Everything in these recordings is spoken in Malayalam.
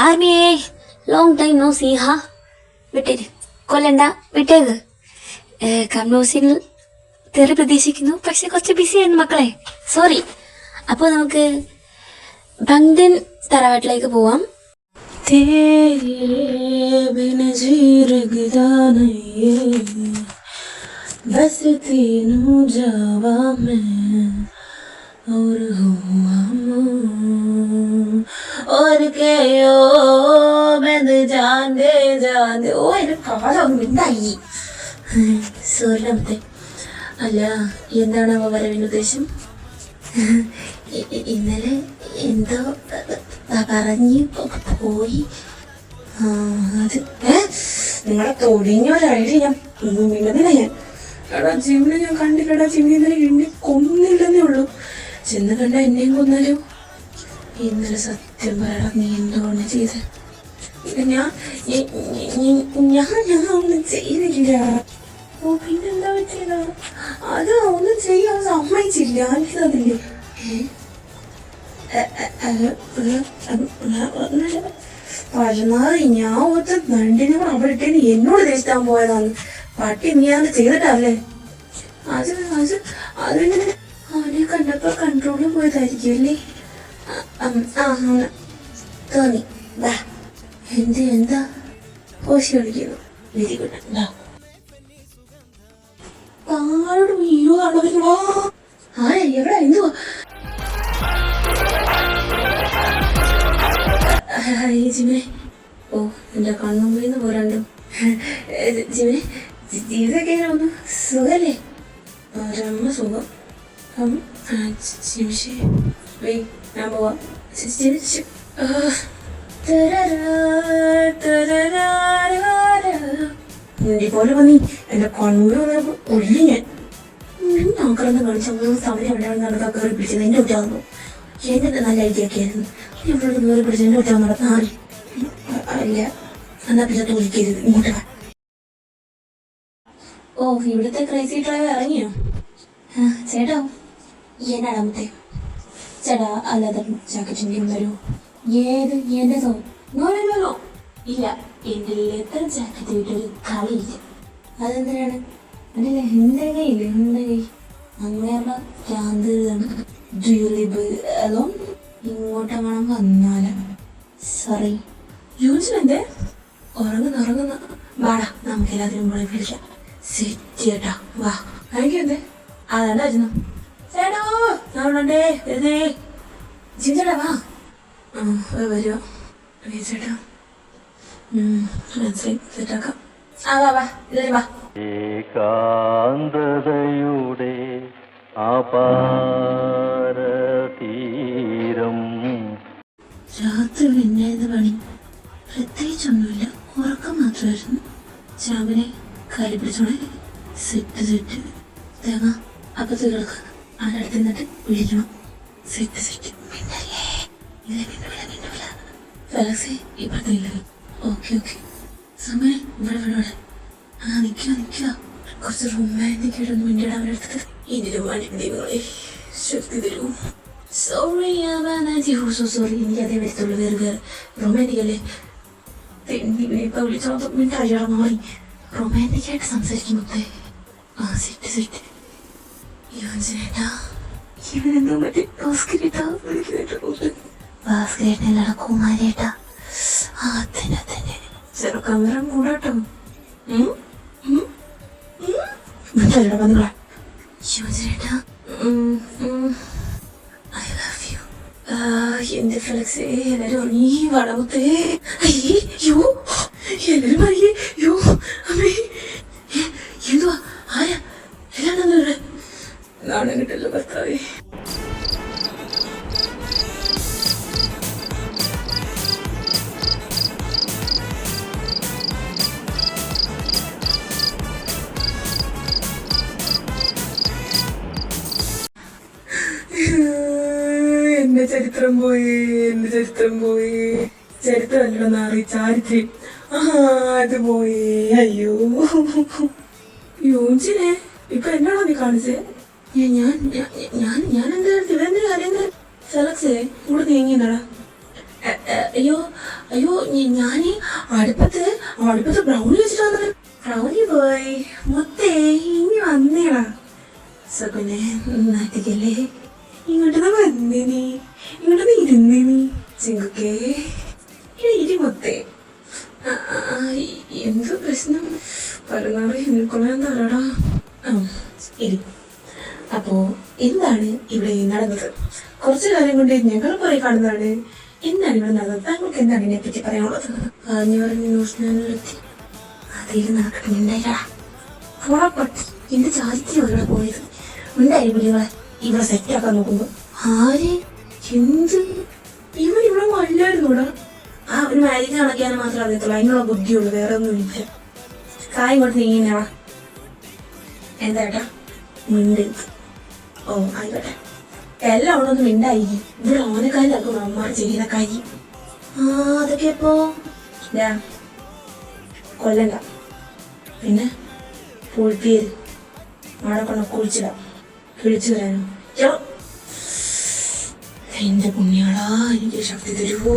ആർമിയെ ലോങ് ടൈം നോ സീ ഹാ. വിട്ടേര്, കൊല്ലണ്ട, വിട്ടേക്ക്. കമ്മ്യൂസിൽ തെറി പ്രതീക്ഷിക്കുന്നു, പക്ഷെ കുറച്ച് ബിസി ആയിരുന്നു മക്കളെ, സോറി. അപ്പോൾ നമുക്ക് ബങ്ദൻ തറവാട്ടിലേക്ക് പോവാം. സൂര്യനത്തെ അല്ല, എന്താണ് അവ വരവിൻ്റെ ഉദ്ദേശം? ഇന്നലെ എന്തോ പറഞ്ഞ് പോയി. അത് നിങ്ങളെ തൊടിഞ്ഞൊരഴി ഞാൻ മിണ്ടുന്നില്ല. എടാ ജിമ്മിനെ ഞാൻ കണ്ടില്ലടാ. ജിമ്മി ഇന്നലെ എന്നെ കൊന്നില്ലെന്നേ ഉള്ളൂ. ചെന്ന് കണ്ട എന്നെയും കൊന്നാലോ? ഇന്നലെ സത്യം പറയടാ, നീ എന്തോന്ന് ചെയ്ത്? ഞാൻ ഒന്നും ചെയ്തില്ല. ഓ പിന്നെന്താ പറ്റിയതാ? അത് ഒന്നും ചെയ്യാൻ സമ്മതിച്ചില്ല. എനിക്കതില്ലേ പഴനാറി ഞാൻ ഒറ്റ നണ്ടിനെ കൂടെ അവിടെ ഇട്ടേന് എന്നോട് ദേഷ്ടാൻ പോയതാണ്. പട്ടി നീ അത് ചെയ്തിട്ടല്ലേ? അതിങ്ങനെ അവനെ കണ്ടപ്പോ കൺട്രോളിൽ പോയതായിരിക്കും അല്ലേ? തോന്നി. എന്താ പോശി കളിക്കുന്നു? Very good. താഴോട് വീഴോ നടന്നു. ആരെ എവിടെ എന്തുവാ? ജിമെ, ഓ എന്റെ കണ്ണുമ്പീന്ന് പോരണ്ടു. ജിമെ, ജീവിതമൊക്കെ ഒന്ന് സുഖല്ലേ? രമ്മ സുഖം. ജിമിഷേ ഞാൻ പോവാം. പോലെ വന്നി എന്റെ കണ്ണൂര് കൊല്ലി ഞാൻ കിടന്ന് കളിച്ച സമയം എവിടെയാണ് നടക്കാൻ കയറി പിടിച്ചത്. എന്റെ ഒറ്റാവുന്നു. എന്റെ നല്ല ഐഡിയൊക്കെയായിരുന്നു. ഇവിടെ കയറി പിടിച്ച് എന്റെ ഒറ്റാവ് നടത്താൻ ആറി അല്ല. എന്നാ പിന്നെ തോന്നിക്കരുത്, ഇങ്ങോട്ട് വാ. ഓ ഇവിടുത്തെ ക്രൈസി ഡ്രൈവർ ഇറങ്ങിയോ? ചേട്ടാ എന്നാടാമത്തെ ചേട്ടാ, അല്ലാതെ ജാക്കറ്റിന്റെ വരുമോ? ഏത് എന്റെതോ? നോനോ ഇല്ല, എന്റെ ലെതർ ജാക്കറ്റ് വിട്ടൊരു കളിയില്ല. അതെന്തിനാണ്? അതല്ലേ എന്റെ കയ്യില്ലേ, എന്റെ കൈ അങ്ങനെയുള്ള ഭ്രാന്താണ്. ഇങ്ങോട്ടെങ്ങനെ വന്നാല സോറി. യൂസിനെന്തേ ഉറങ്ങുന്ന വാടാ, നമുക്ക് എല്ലാത്തിനും കൂടെ വിളിക്കാം. സെറ്റ് ചേട്ടാ വാ. എനിക്കെന്തേ അതാണ്ടാ ചേട്ടാ ഞാനുണ്ടേ എഴുതേ ജിഞ്ചേട്ടാ വാ. വരുമോ ചേട്ടാ? മനസ്സിലായി, സെറ്റാക്കാം. വാ ഇതേ വാ. ഏകാന്തതയുടെ അപാരതീരം. രാത്രി പിന്നായത് പണി പ്രത്യേകിച്ചൊന്നുമില്ല, ഉറക്കം മാത്രമായിരുന്നു. ചാമ്പിനെ കാലി പിടിച്ചോടെ സെറ്റ് തേങ്ങ അപ്പത്ത് കിടക്കുക. ആരടുത്ത് നിന്നിട്ട് വിളിക്കണം. സെറ്റ് മിന്നല്ലേ? ഇല്ല മിന്നൂല. ഫലക്സേ ഇപ്പഴത്തെ ഇല്ല. ഓക്കെ സമയം ഇവിടെ നിൽക്കുക. കുറച്ച് റൊമാൻറ്റിക് ആയിട്ടൊന്നും മിണ്ടിയുടെ അവരെടുത്തത് ഇനി റൊമാൻറ്റിക് ദൈവങ്ങളെ ശക്തി തരൂ. സോറി എനിക്ക് അതേ വരത്തുള്ളൂ. വേറെ റൊമാൻറ്റിക് അല്ലേ? ഇപ്പൊ വിളിച്ചോളൂ മിണ്ടാഴിയാളെ മാറി റൊമാൻറ്റിക് ആയിട്ട് സംസാരിക്കുമ്പോഴത്തെ സെറ്റ് ചേട്ടാ. ഇവനെന്തോ മറ്റേ ഭാസ്കരേട്ടനല്ലട കുമാരേട്ടാ. തന്നെ ചെറുക്കം വരം കൂടാട്ടോ. ചേട്ടാ ഐ ലവ് യു. എന്റെ ഫ്ലെക്സ് എല്ലാരും ഉറങ്ങി വടമുത്തേ. അയ്യോ എല്ലാരും പറയേ. യോ അമ്മേ എന്തുവാ? ആരാ എല്ലാം നാണം കിട്ടല്ലോ ഭർത്താവേ. എന്റെ ചരിത്രം പോയി. ചരിത്രമല്ലോ നാറി, ചാരിത്രം. അത് പോയി. അയ്യോ യോജിനെ ഇപ്പൊ എന്നാണോ നീ കാണിച്ചേ? ഞാൻ എന്താ ഇതെന്താ കാര്യം? സെലക്സേ കൂടെ നീങ്ങിന്നടാ. അയ്യോ അയ്യോ ഞാനീ അടുപ്പത്ത് ബ്രൗണി വെച്ചിട്ട് വന്നത്. ബ്രൗണി പോയി മുത്തേ ഇനി വന്നേടാ. സകുനെ നാട്ടിക്കല്ലേ, ഇങ്ങോട്ടൊന്ന് വന്നേനി, ഇങ്ങോട്ടൊന്ന് ഇരുന്നേനി. ചിങ്കുക്കേ ഇരി മുത്തേ. എന്ത് പ്രശ്നം പരന്നാറ് എനിക്കൊള്ളാൻ തരടാ. ഇരി. അപ്പോ എന്താണ് ഇവിടെ നടന്നത്? കുറച്ചു കാലം കൊണ്ട് ഞങ്ങൾ കുറെ കാണുന്നതാണ്. എന്താണ് ഇവിടെ നടന്നത്? താങ്കൾക്ക് എന്താണ് ഇതിനെ പറ്റി പറയാനുള്ളത്? പറഞ്ഞു പറഞ്ഞ് ന്യൂസിലാൻഡിലെത്തി അതിൽ നടക്കുന്നുണ്ടായില്ല. പുറപ്പെട്ട് എന്റെ ചാരിത്രം ഇവിടെ പോയത് ഉണ്ടായി. പുലികളെ ഇവിടെ സെറ്റാക്കാൻ നോക്കുമ്പോ ആര് എന്ത് ഇവിടെ അല്ലായിരുന്നു. ഇവിടെ ആ ഒരു മാരേജ് നടക്കാനും മാത്രമേ അറിയത്തുള്ളൂ. അതിനുള്ള ബുദ്ധിയുള്ളൂ, വേറെ ഒന്നുമില്ല. കായം കൊണ്ട് നീങ്ങിനാവാ. എന്താ ഏട്ടാ മിണ്ടരുത്. ഓ ആയിക്കോട്ടെ, എല്ലാം അവിടെ ഒന്ന് മിണ്ടായിരിക്കും. ഇവിടെ ഓനക്കാരിലാക്കും അമ്മ ചെയ്യുന്ന കാര്യം. അതൊക്കെ ഇപ്പോ കൊല്ലണ്ട. പിന്നെ പൂഴ്ത്തിയത് അവിടെ കൊണ്ട് കുളിച്ചിടാം. കിളിച്ചു വരാനോ? എന്റെ പുണ്യാളാ, എനിക്ക് ശക്തി തരുവോ?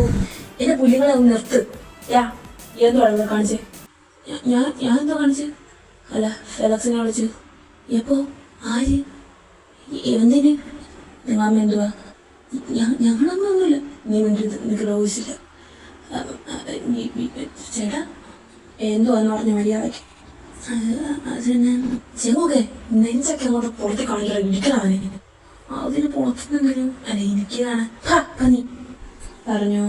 എന്റെ പുല്ലിങ്ങളെ ഒന്ന് നിർത്ത്. എന്തോ കാണിച്ചേ? ഞാൻ എന്തോ കാണിച്ചു? അല്ല, ഫെലക്സിനെ വിളിച്ചു. എപ്പോ? ആര്? എന്തിന്? നിങ്ങളമ്മ എന്തുവാ? ഞങ്ങളമ്മ ഒന്നുമില്ല. നീ വേണ്ടത് നിനക്ക് റോസില്ല. ചേട്ടാ എന്തുവാന്ന് പറഞ്ഞ മര്യാദക്ക്. അത് തന്നെ ചെങ്ങോക്കെ നെഞ്ചൊക്കെ അങ്ങോട്ട് പുറത്ത് കാണിക്കാൻ ഇരിക്കണവനെ. അതിന് പുറത്തുനിന്നെങ്കിലും അല്ല എനിക്ക് കാണാൻ പന്നി പറഞ്ഞോ.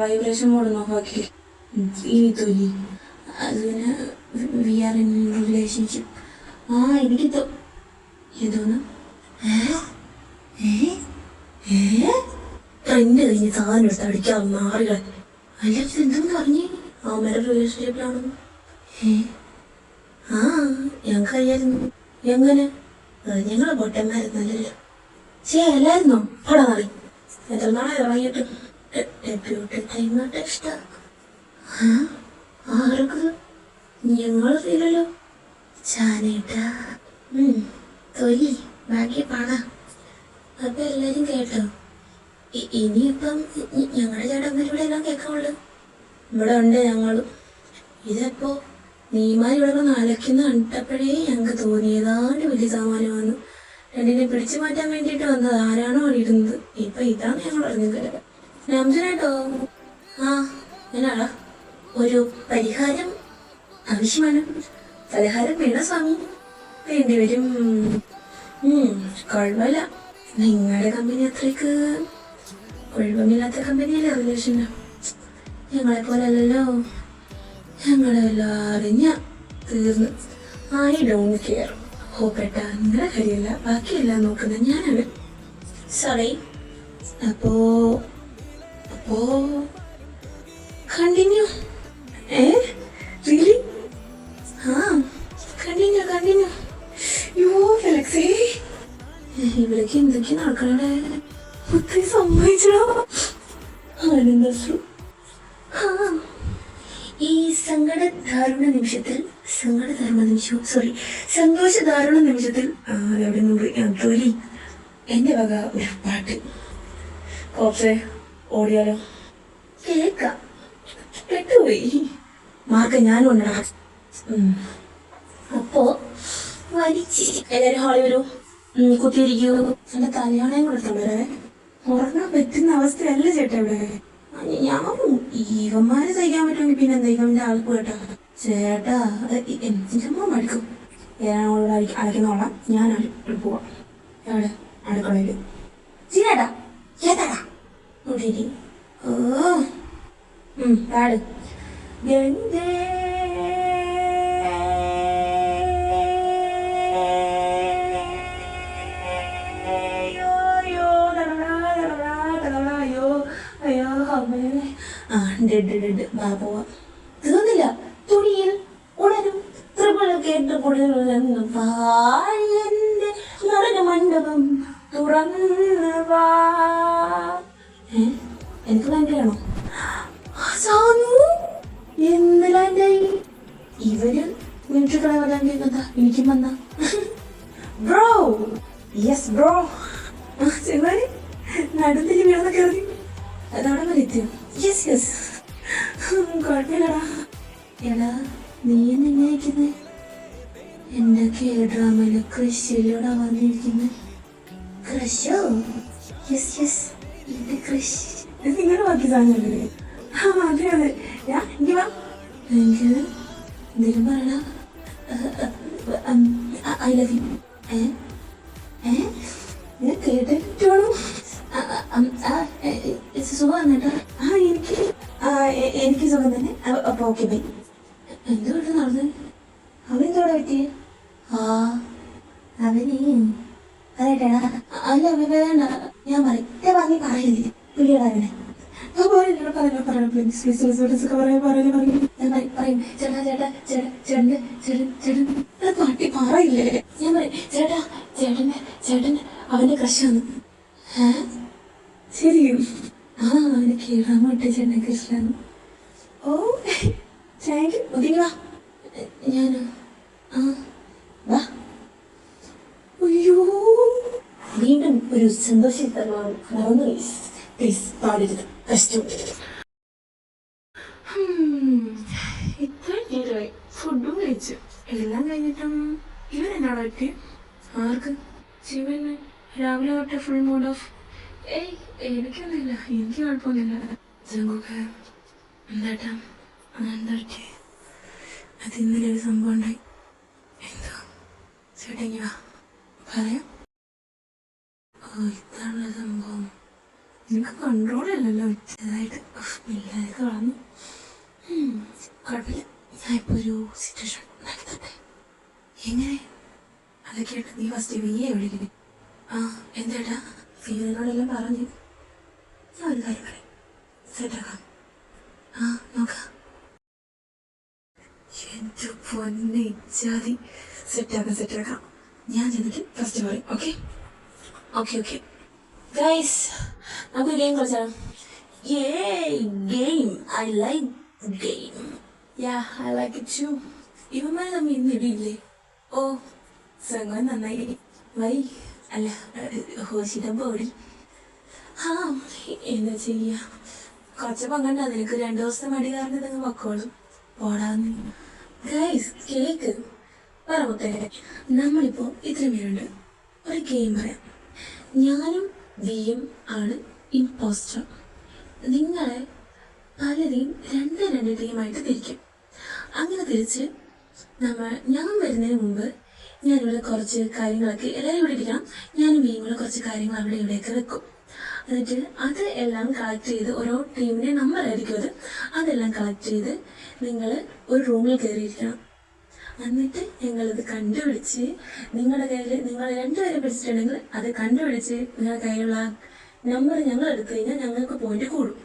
വൈബ്രേഷൻ മോഡ് നോക്കി തൊലി. അത് പിന്നെ വി ആർ ഇൻ റിലേഷൻഷിപ്പ്. എനിക്ക് എന്തോന്ന് ട്രെൻഡ് കഴിഞ്ഞ് സാധനം എടുത്ത് അടിക്കാവുന്ന നാറികൾ. അല്ല ഇത് എന്തോന്ന് പറഞ്ഞേ? മര റിലേഷൻഷിപ്പിലാണെന്ന്. ഞങ്ങൾക്കറിയായിരുന്നു. എങ്ങനെ? ഞങ്ങളെ പൊട്ടന്മാരുന്നല്ലോ. അല്ലായിരുന്നോ? പട നാളി എത്ര നാളെ ഇറങ്ങിയിട്ട് ഇഷ്ടം. ആർക്ക്? ഞങ്ങളറിയില്ലല്ലോ. ചാനേട്ടാ തൊലി ബാക്കി പണം. അപ്പൊ എല്ലാരും കേട്ടോ? ഇനിയിപ്പം ഞങ്ങളുടെ ചേട്ടന്മാരിവിടെ എല്ലാം കേൾക്കാനുള്ളു. ഇവിടെ ഉണ്ട് ഞങ്ങളും. ഇതെപ്പോ നീമാരിവിടെ അലക്കുന്ന കണ്ടപ്പോഴേ ഞങ്ങൾക്ക് തോന്നിയതാണ്ട് വലിയ സാമാനമാണ്. രണ്ടിനെ പിടിച്ചു മാറ്റാൻ വേണ്ടിയിട്ട് വന്നത്. ആരാണോ ഓടിയിരുന്നത്? ഇപ്പൊ ഇതാണ് ഞങ്ങൾ അറിഞ്ഞത്. നംജനേട്ടോ ഞാനാടാ, ഒരു പരിഹാരം ആവശ്യമാണ്. പരിഹാരം വേണ സ്വാമി. വേണ്ടിവരും. കുഴപ്പമില്ല. നിങ്ങളുടെ കമ്പനി അത്രയ്ക്ക് കുഴപ്പമില്ലാത്ത കമ്പനിയല്ലേ റിലേഷന്. ഞങ്ങളെ പോലെ അല്ലല്ലോ. ഞങ്ങളെല്ലാം അറിഞ്ഞ തീർന്ന്. I don't care. ഹോപ്പേട്ട നിങ്ങളുടെ കാര്യമല്ല, ബാക്കിയെല്ലാം നോക്കുന്നത് ഞാനാണ്. സോറി. അപ്പോ കണ്ടിന്യൂ. റിയലി? കണ്ടിന്യൂ. യോ ഫെലക്സേ, ഇവിടേക്ക് എന്തൊക്കെയാ നടക്കണേ? ഒത്തിരി സമ്മതിച്ചോ? ആനന്ദശ്രു. ഈ സന്തോഷധാരണ നിമിഷത്തിൽ അതെവിടെ നിന്ന് തൊലി എന്റെ വക ഒരു പാട്ട്. കോപ്സേ ഓടിയാലോ? കേക്കാം. പെട്ടുപോയി. മാർക്ക് ഞാനും ഉണ്ടാ. അപ്പോ വലിച്ചിരി എല്ലാരും ഹാളി വരൂ. കുത്തിയിരിക്കൂ. എന്റെ കല്യാണം കൂടെ എടുത്തോണ്ടേ. ഉറങ്ങാൻ പറ്റുന്ന അവസ്ഥയല്ല ചേട്ടാ ഇവിടെ. ഞാൻ ഇവന്മാരെ സഹിക്കാൻ പറ്റുമെങ്കിൽ പിന്നെ എന്താ ഇവന്റെ ആൾക്ക് കേട്ടാ. ചേട്ടാ എന്റെ അമ്മ മടുക്കും. ഞാനോട് അടയ്ക്കുന്നോളാം. ഞാൻ പോവാം. എവിടെ? അടുക്കളയില്. ചേട്ടാ ഏതാടാ? പാട്. പോവാ. തീർന്നില്ല. തുണിയിൽ ഉണരും കേട്ട് നടന മണ്ഡപം തുറന്ന് വാ. എനിക്ക് വേണ്ടിയാണോ? എന്തിലായി ഇവര് വീട്ടിൽ വരാൻ കേൾക്കുന്ന എനിക്കും വന്ന ബ്രോ. Yes bro. ആ ചെങ്ങായി നടുത്തിൽ വീണൊക്കെ ഇറങ്ങി അതവിടെ വരെ എത്തിയോ? യെസ് യെസ്, കുഴപ്പമില്ലടാ. എടാ നീ എന്നെ അയക്കുന്നത് എന്റെ ഡ്രാമയില് ക്രഷിലൂടെ വന്നിരിക്കുന്നത്. ക്രഷോ? യെസ് യെസ്, എന്റെ ക്രഷ്. നിങ്ങളുടെ ബാക്കി സാധനമല്ലേ? ആ അതെ അതെ. എനിക്ക് വാ, എനിക്ക് എന്തെങ്കിലും പറയണ. I love you. ഞാൻ കേട്ടിട്ടാണോ? സുഖം കേട്ടോ. എനിക്ക് സുഖം തന്നെ. അപ്പൊ ഓക്കെ ബൈ. എന്തുകൊണ്ട് നടന്നത്? അവനെന്തോടെ പറ്റിയേ? അവന് പറയട്ടേടാ. അല്ല വേണ്ട, ഞാൻ പറയില്ലേ പിടിയടാ അവനെ. പാട്ടി പറയില്ലേ? ഞാൻ പറയും ചേട്ടന് അവന്റെ ക്രഷാണ്. ശരിയും അവന് കേറാൻ ചേട്ടനെ ക്രഷാണ്. ഓ താങ്ക് യു. ഒതുങ്ങി വാ. ഞാനോ? വാ. അയ്യോ, വീണ്ടും ഒരു സന്തോഷിതമാണ്. പ്ലീസ് പാടരുത്, കഷ്ടം. ഇത്ര നേരമായി ഫുഡും കഴിച്ചു. എല്ലാം കഴിഞ്ഞിട്ടും ഇവരെന്നാണ് പറ്റി? ആർക്ക്? ശിവന് രാവിലെ തൊട്ട് ഫുൾ മൂഡ് ഓഫ്. എനിക്കൊന്നുമില്ല, എനിക്ക് കുഴപ്പമൊന്നുമില്ല. ജങ്കുക്ക് എന്താട്ടാ എന്താ പറ്റി? അത് ഇന്നലെ ഒരു സംഭവം ഉണ്ടായി. എന്തോ? ചേട്ടങ്ങി വാ പറയാം. ഇതാണ് സംഭവം. എനിക്ക് കൺട്രോളല്ലല്ലോ ചെറുതായിട്ട് പിള്ളേർക്ക് വളർന്നു. കുഴപ്പമില്ല, ഞാൻ ഇപ്പോൾ ഒരു സിറ്റുവേഷൻ ഉണ്ടാക്കി തട്ടെ. എങ്ങനെ? അതൊക്കെയായിട്ട് നീ ഫസ്റ്റ് വിയെ വിളിക്കണേ. എന്താട്ടാ? ഫീവറിനോടെല്ലാം പറഞ്ഞു. ഞാൻ ഒരു കാര്യം പറയാം, സെറ്റാക്കാം. നോക്കാം. എന്റെ പൊന്നെ ജാതി. സെറ്റാക്കാം. ഞാൻ ചെന്നിട്ട് ഫസ്റ്റ് പറയും. ഓക്കെ ഓക്കെ ഓക്കെ ഗൈസ്, നമുക്ക് ഗെയിം കളിച്ചാലോ? Game. I like game. I like it too. ഇവന്മാരെ തമ്മിൽ ഇന്ന് ഇടിയില്ലേ? ഓ സംഗം നന്നായി. വൈ അല്ല ഹോഷിയുടെ ബോഡി. എന്താ ചെയ്യാ? കുറച്ച് പങ്കണ്ട. നിനക്ക് 2 ദിവസത്തെ മടി കാരണം ഇതങ്ങ് പൊക്കോളും. പോടാന്ന്. ഗൈസ് കേക്ക് പറ മുത്തേ. നമ്മളിപ്പോ ഇത്രയും പേരുണ്ട്. ഒരു ഗെയിം പറയാം. ഞാനും വിയും ആണ് ഇമ്പോസ്റ്റർ. നിങ്ങളെ പലരെയും 2 ടീമായിട്ട് തിരിക്കും. അങ്ങനെ തിരിച്ച് ഞാൻ വരുന്നതിന് മുമ്പ് ഞാനിവിടെ കുറച്ച് കാര്യങ്ങളൊക്കെ എല്ലാവരും ഇവിടെ ഇരിക്കണം. ഞാനും വിയും കൂടെ കുറച്ച് കാര്യങ്ങൾ അവിടെ ഇവിടെയൊക്കെ വെക്കും. എന്നിട്ട് അത് എല്ലാം കളക്ട് ചെയ്ത് ഓരോ ടീമിൻ്റെ നമ്പറായിരിക്കും അതെല്ലാം കളക്ട് ചെയ്ത് നിങ്ങൾ ഒരു റൂമിൽ കയറിയിരിക്കണം. എന്നിട്ട് ഞങ്ങളത് കണ്ടുപിടിച്ച് നിങ്ങളുടെ കയ്യിൽ നിങ്ങൾ 2 പേരെ പിടിച്ചിട്ടുണ്ടെങ്കിൽ അത് കണ്ടുപിടിച്ച് നിങ്ങളുടെ കയ്യിലുള്ള നമ്പർ ഞങ്ങൾ എടുത്തു കഴിഞ്ഞാൽ ഞങ്ങൾക്ക് പോയിന്റ് കൂടും.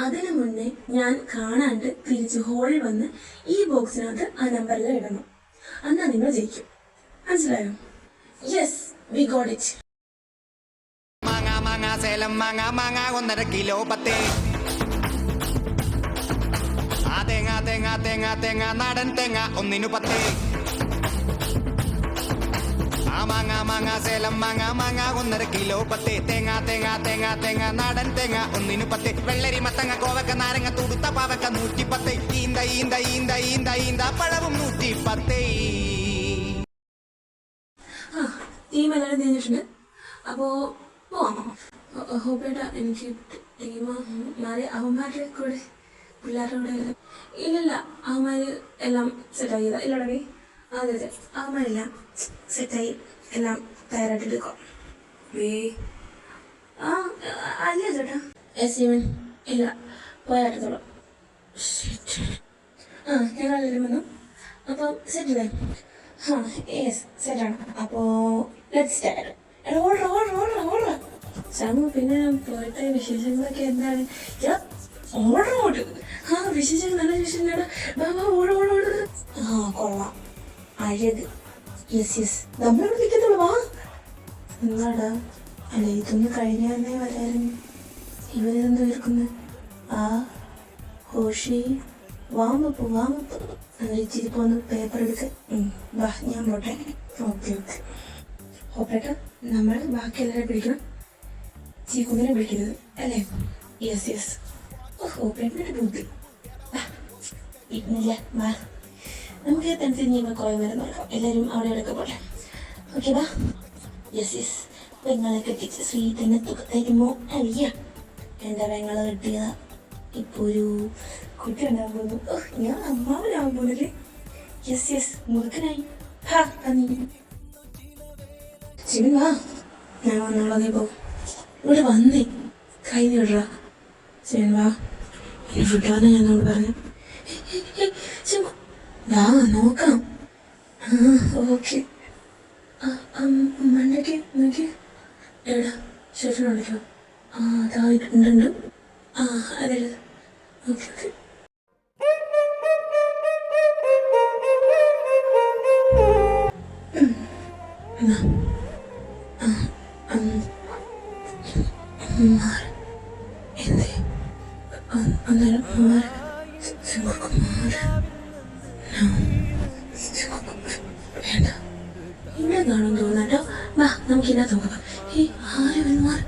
അതിനു മുന്നേ ഞാൻ കാണാണ്ട് തിരിച്ച് ഹോളിൽ വന്ന് ഈ ബോക്സിനകത്ത് ആ നമ്പറിൽ ഇടണം. എന്നാൽ നിങ്ങൾ ജയിക്കും. മനസ്സിലായോ? Yes, we got it. Salem മാങ്ങ 1.5 കിലോ പത്തേ. തേങ്ങ നാടൻ തേങ്ങ 1 10. മാങ്ങ സേലം മാങ്ങ 1.5 കിലോ പത്തേ. തേങ്ങ നാടൻ തേങ്ങ 1 10. വെള്ളരി മത്തങ്ങ കോവക്ക നാരങ്ങ തുടുത്ത പാവക്ക 110. ഈന്ത പഴവും 110. ടീം എല്ലാവരും തിരിഞ്ഞിട്ടുണ്ട്. അപ്പോ പോവാമോ? ഹോപ്പേട്ടാ എനിക്ക് ടീം മാറി അവന്മാരുടെ കൂടെ പിള്ളേരുടെ കൂടെ ഇല്ലല്ല അവന്മാർ എല്ലാം സെറ്റായി. ഇല്ലടേ അതെ അവന്മാരെല്ലാം സെറ്റായി എല്ലാം തയ്യാറായിട്ട് എടുക്കാം. അല്ല ചേട്ടാ എസ്മൻ ഇല്ല പോയാട്ടത്തോളം. ഞങ്ങളെല്ലാവരും വന്നു. അപ്പം സെറ്റല്ലേ? യെസ് സെറ്റാണ്. അപ്പോൾ ലെറ്റ്സ് സ്റ്റാർട്ട്. സാമു പിന്നെ പോയിട്ട് വിശേഷങ്ങളൊക്കെ എന്താണ്? ഓടോട്ട് വിശേഷം നല്ല വിശേഷം. കൊള്ളാം അഴക്. യെസ് നമ്മളിവിടെ നിൽക്കത്തുള്ളൂ. വാ നിങ്ങളടാ. അല്ല ഇതൊന്ന് കഴിഞ്ഞേ വരായിരുന്നു. ഇവരെന്തോ ഇരിക്കുന്നു. ഹോഷി വാമപ്പ് ഇച്ചിരി പോന്ന് പേപ്പർ എടുക്ക. വാ ഞാൻ പോട്ടെ. ഓക്കെ ഓപ്പറേറ്റ നമ്മൾ ബാക്കി എല്ലാവരും പിടിക്കണം, ചീക്കുന്നിനെ പിടിക്കരുത് അല്ലേ? Yes yes. ഓപ്പറേറ്ററിൻ്റെ ബുദ്ധി ഇന്നില്ല. നമുക്ക് തനിച്ച് കോയ വരെ നോക്കാം. എല്ലാവരും അവിടെ ഇവിടെയൊക്കെ പോട്ടെ. ഓക്കെ ബാ. Yes yes. പെങ്ങളെ കെട്ടിച്ച് ശ്രീധനെ തുക തരുമോ അറിയ. എൻ്റെ പെങ്ങളെ കെട്ടിയതാ. ഇപ്പോൾ ഒരു കുട്ടി ഉണ്ടാകാൻ പോകുന്നു. ഞാൻ അമ്മാവനാകാൻ പോകുന്നില്ലേ? Yes yes. മുറുക്കനായി. ഹാ നീ ചിവൻ വാ. ഞാൻ വന്നോളാം. നീ പോ. ഇവിടെ വന്നേ കൈ നീടാ. ചിവൻ വാ. ഇനി ഫുഡാണ് ഞാൻ നമ്മൾ പറഞ്ഞു. വാ നോക്കാം. ഓക്കെ. മണ്ടയ്ക്ക് നോക്കി എടാ ശേഷം വിളിക്കോ. അതാ ഉണ്ട്. അതെ ഓക്കെ ഓക്കെ. എന്തേ അന്നേരം വേണ്ട ഇവിടെ കാണും തോന്നാട്ടോ. വാ നമുക്ക് ഇതിനകത്ത് നോക്കാം. ഈ ആരും എന്മാർ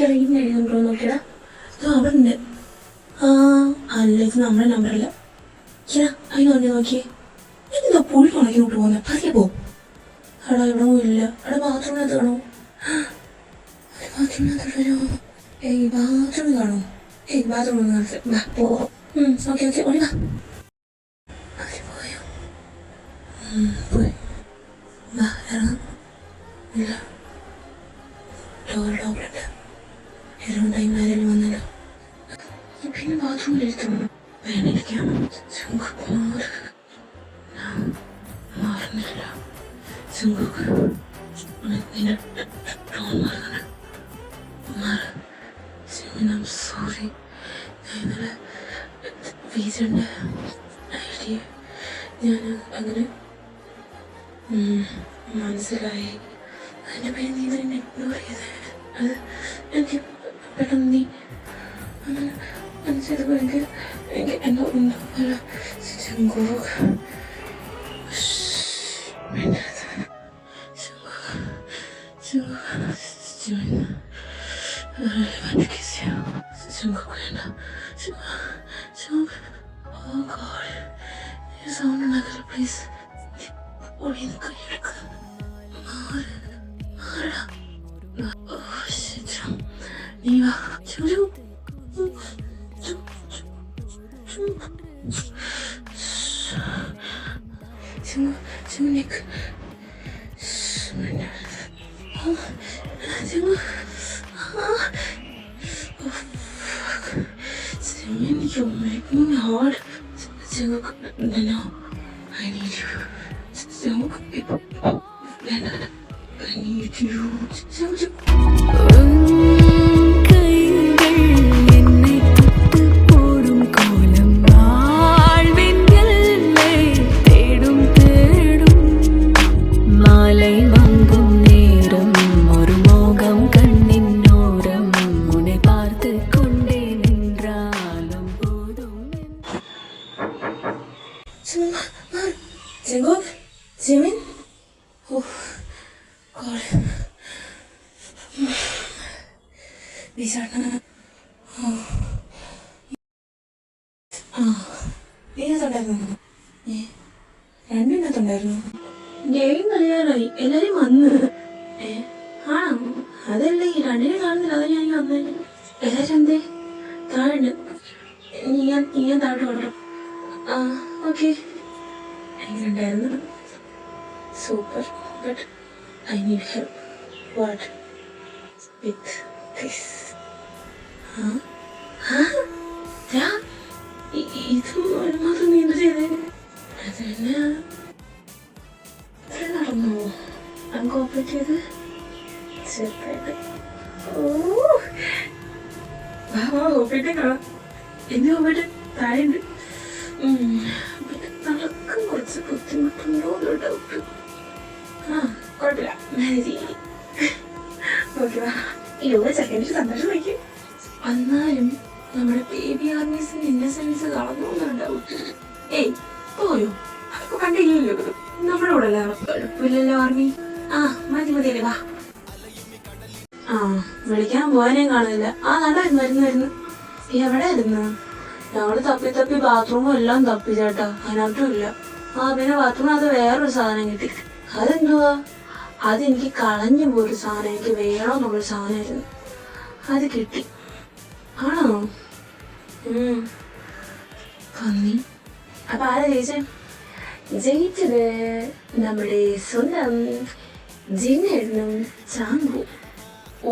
ഇറങ്ങിണ്ടോ നോക്കിയടാ. അവിടെ ഉണ്ട്. അല്ല ഇത് നമ്മുടെ നമ്പറല്ല. ചേട്ടാ അതിന് പറഞ്ഞ് നോക്കിയേ. എന്താ പുള്ളി ഉണക്കിനോട്ട് പോകുന്നത്? പതിയെ പോ. എടാ ഇവിടെ ഇല്ല. എടാ ബാത്റൂമിനകത്ത് കാണോ? ബാത്റൂമിനകത്ത് വരോ? ബാത്റൂമിൽ കാണോ? ബാത്റൂമിൽ നിന്ന് പോ. ഓക്കെ ഓക്കെ ഓടി വാ. അവര് പോയോ? പോയി. വാ ഇറങ്ങാം. ഇല്ല ഡോറിലുണ്ട്. ഇറങ്ങും ടൈം ആരെങ്കിലും വന്നല്ലോ. പിന്നെ ബാത്റൂമിൽ ഇരുത്തുന്നു. വേണ്ടിരിക്കാം. മാറുന്നില്ല. നിന്റെ ടോൺ മാറുന്നു. I sorry. ഞാൻ ഇന്നലെ വീസിൻ്റെ ഐഡിയ ഞാൻ അങ്ങനെ മനസ്സിലായി. അതിൻ്റെ പേര് നീ തന്നെ ഇഗ്നോർ ചെയ്തേ. അത് എനിക്ക് പെട്ടെന്ന് നീ അങ്ങനെ മനസ്സിലായപ്പോൾ എനിക്ക് എന്തോ പോലെ ശംഖു പ്ലീസ് നീ വാ. Nick. Oh fuck. Simon, you make me hard. No, I need you. I need you. Jimin? Oh, God. These are not. ഇതിനകത്തുണ്ടായിരുന്നു. രണ്ടിനകത്തുണ്ടായിരുന്നു. ഗെയിം കളിയാറായി. എല്ലാരും വന്ന്. ആണോ? അതല്ലേ ഈ രണ്ടിനെ കാണുന്നില്ല. അതാ ഞാൻ വന്നേ. എല്ലാരും എന്തേ? താഴെ ഞാൻ താഴോട്ട് കൊടുക്കണം. ഓക്കെ. എങ്ങനെയുണ്ടായിരുന്നു? Super, but I need help. What? With this? ഇത് മാത്രം നീന്ത ചെയ്തേ. അതന്നെ നടന്നു. കോപ്പറേറ്റ് ചെയ്ത് ചെറുതായിട്ട്. കോപ്പറേറ്റ് കാണാം. എന്ത് കോപ്പറേറ്റ് താഴെയുണ്ട്. നടക്കും കുറച്ച് ബുദ്ധിമുട്ടുണ്ടോ എന്നൊരു ഡൗട്ട്. കുഴപ്പമില്ല, മാനേജ് ചെയ്യും. ഓക്കെ വാ. 20 സെക്കൻഡ് സന്തോഷം വയ്ക്കും. എന്നാലും നമ്മുടെ ബേബി ആർമീസിന്റെ ഇന്നസെൻസ് കളഞ്ഞു. അപ്പൊ കണ്ടില്ലല്ലോ, നമ്മുടെ കൂടെ അല്ലേ? കുഴപ്പമില്ലല്ലോ ആർമി. ആ മതി മതിയല്ലേ, വാ. ആ വിളിക്കാൻ പോകാനേം കാണില്ല. ആ നടന്നു എവിടെയായിരുന്നു? ഞങ്ങള് തപ്പി തപ്പി ബാത്റൂമും എല്ലാം തപ്പി ചേട്ടാ, അതിനകത്തും ഇല്ല. ആ പിന്നെ ബാത്റൂമിനകത്ത് വേറൊരു സാധനം കിട്ടി. അതെന്തുവാ? അതെനിക്ക് കളഞ്ഞു പോയൊരു സാധനം, എനിക്ക് വേണമെന്നുള്ളൊരു സാധനമായിരുന്നു. അത് കിട്ടി. ആണോ? പന്നി. അപ്പൊ ആരാ ജയിച്ചേ? ജയിച്ചത് നമ്മുടെ സ്വന്തം ജിന്നായിരുന്നു, ചാമ്പു. ഓ,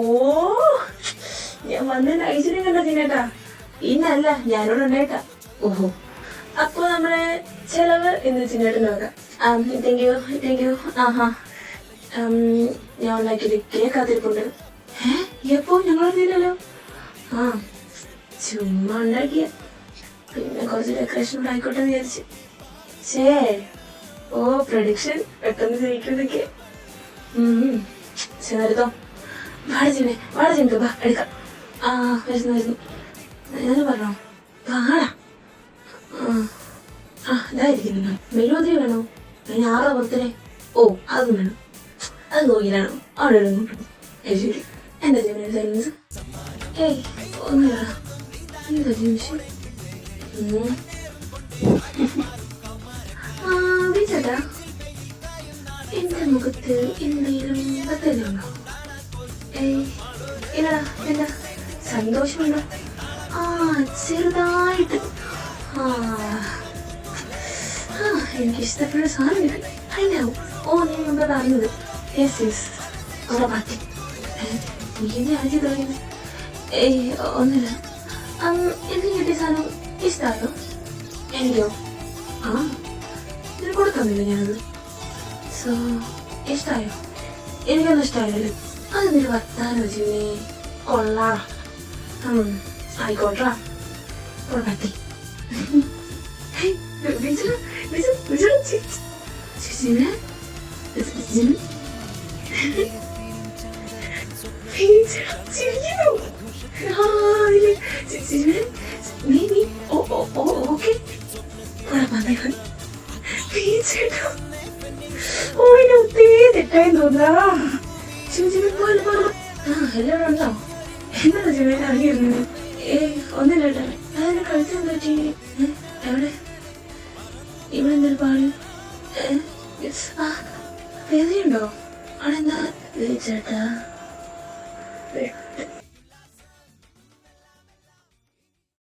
ഞാൻ വന്നതിന് ഐശ്വര്യം കണ്ട ജിന്നേട്ടാ. ഇന്നല്ല, ഞാനോട് ഉണ്ടായിട്ടാ. ഓഹോ, അപ്പൊ നമ്മുടെ ചെലവ് ഇന്ന് ചിന്നേട്ട് നോക്കാം. Thank you. ആഹാ, ഞാൻ ഉണ്ടാക്കിയത് കേക്ക് അതിരിപ്പുണ്ട്. എപ്പോ ഞങ്ങളറിയില്ലല്ലോ. ആ ചുമ്മാ ഉണ്ടാക്കിയ, പിന്നെ കുറച്ച് ഡെക്കറേഷൻ ഉണ്ടായിക്കോട്ടെ എന്ന് വിചാരിച്ചു. ഓ പ്രഡിക്ഷൻ പെട്ടെന്ന് ജയിക്കുന്നതൊക്കെ. ചെറുതോ വാട ബാ എടുക്കാം. ആ വരുന്നു. ഞാൻ പറഞ്ഞോ, വാടാ. ഇതായിരിക്കുന്നു. മെഴുകുതിരി വേണോ? അതിന് 6 ബർത്ത്ഡേ. ഓ അതും വേണം. അത് നോക്കിയില്ലാണോ അവിടെ ഇടുന്നു. ശരി, എന്താ ജെമിനി സൈലൻസ്? ഏയ് ഒന്നുമില്ല. എന്താ ജെമിഷി? ചേട്ടാ, എന്റെ മുഖത്ത് എന്തെങ്കിലും പ്രത്യേകതയുണ്ടോ? ഏയ് ഇല്ലടാ. എന്താ സന്തോഷമുണ്ടോ? ചെറുതായിട്ട്. എനിക്ക് ഇഷ്ടപ്പെട്ട സാധനം കിട്ടി. അതിനാവും. ഓ നീ മുമ്പ് പറഞ്ഞത്. യെസ് ഉറപ്പാക്കി. നീ എന്നെ അടിച്ചു തുടങ്ങി. ഏയ് ഒന്നുമില്ല. എനിക്ക് കിട്ടിയ സാധനം ഇഷ്ടമായോ? എനിക്കോ? ഇതിന് കൊടുക്കുന്നില്ല ഞാനത്. സോ ഇഷ്ടമായോ? എനിക്കൊന്നും ഇഷ്ടമായില്ലല്ലോ. അത് നിന്റെ വർത്താനം വെച്ചിരുന്നേ കൊള്ളാടാ. ആയിക്കോട്ടാ, പറ്റി. തെറ്റായി തോന്നാ. എല്ലാവരും ഉണ്ടോ? എന്താണ് ചെറിയ അറിയുന്നത്? ഒന്നില്ല. അതിന് കളിച്ചാൻ പറ്റി. എവിടെ? ഇവിടെ എന്തൊരു പാട്? വേദനയുണ്ടോ? അവിടെ എന്താ ചേട്ടാ?